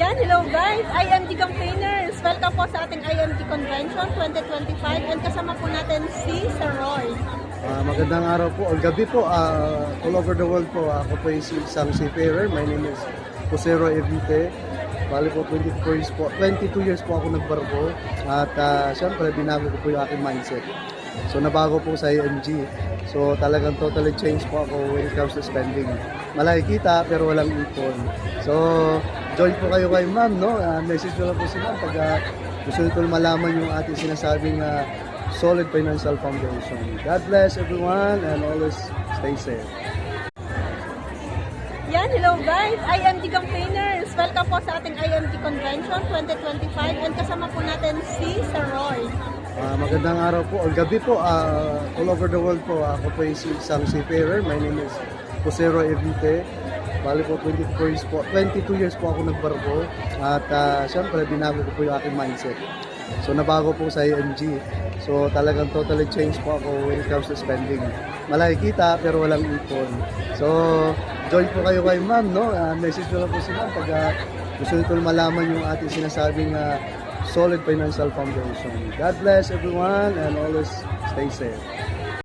Yan, hello guys! IMG campaigners! Welcome po sa ating IMG Convention 2025 and kasama po natin si Sir Roy. Magandang araw po, o gabi po, all over the world po. Ako po isang seafarer. My name is Jose Roy Evite. Bali po, 22 years po ako nagbarko. At syempre, binago ko po yung aking mindset. So, nabago po sa IMG. So, talagang totally change po ako when it comes to spending. Malaki kita, pero walang ipon. So, join po kayo kay ma'am, no? Message ko lang po si ma'am pag gusto nito malaman yung ating sinasabing solid financial foundation. God bless everyone and always stay safe. Yan, hello guys! IMG campaigners! Welcome po sa ating IMG Convention 2025 and kasama po natin si Sir Roy. Magandang araw po, o gabi po, all over the world po. Ako po isang seafarer. My name is Jose Roy Evite. Bali po, 22 years po ako nagbarko. At syempre, binago ko po yung aking mindset. So, nabago po sa IMG. So, talagang totally change po ako when it comes to spending. Malaki kita, pero walang ipon. So, join po kayo kay ma'am, no? Message ko lang po si ma'am pag gusto nito malaman yung ating sinasabing solid financial foundation. God bless everyone and always stay safe.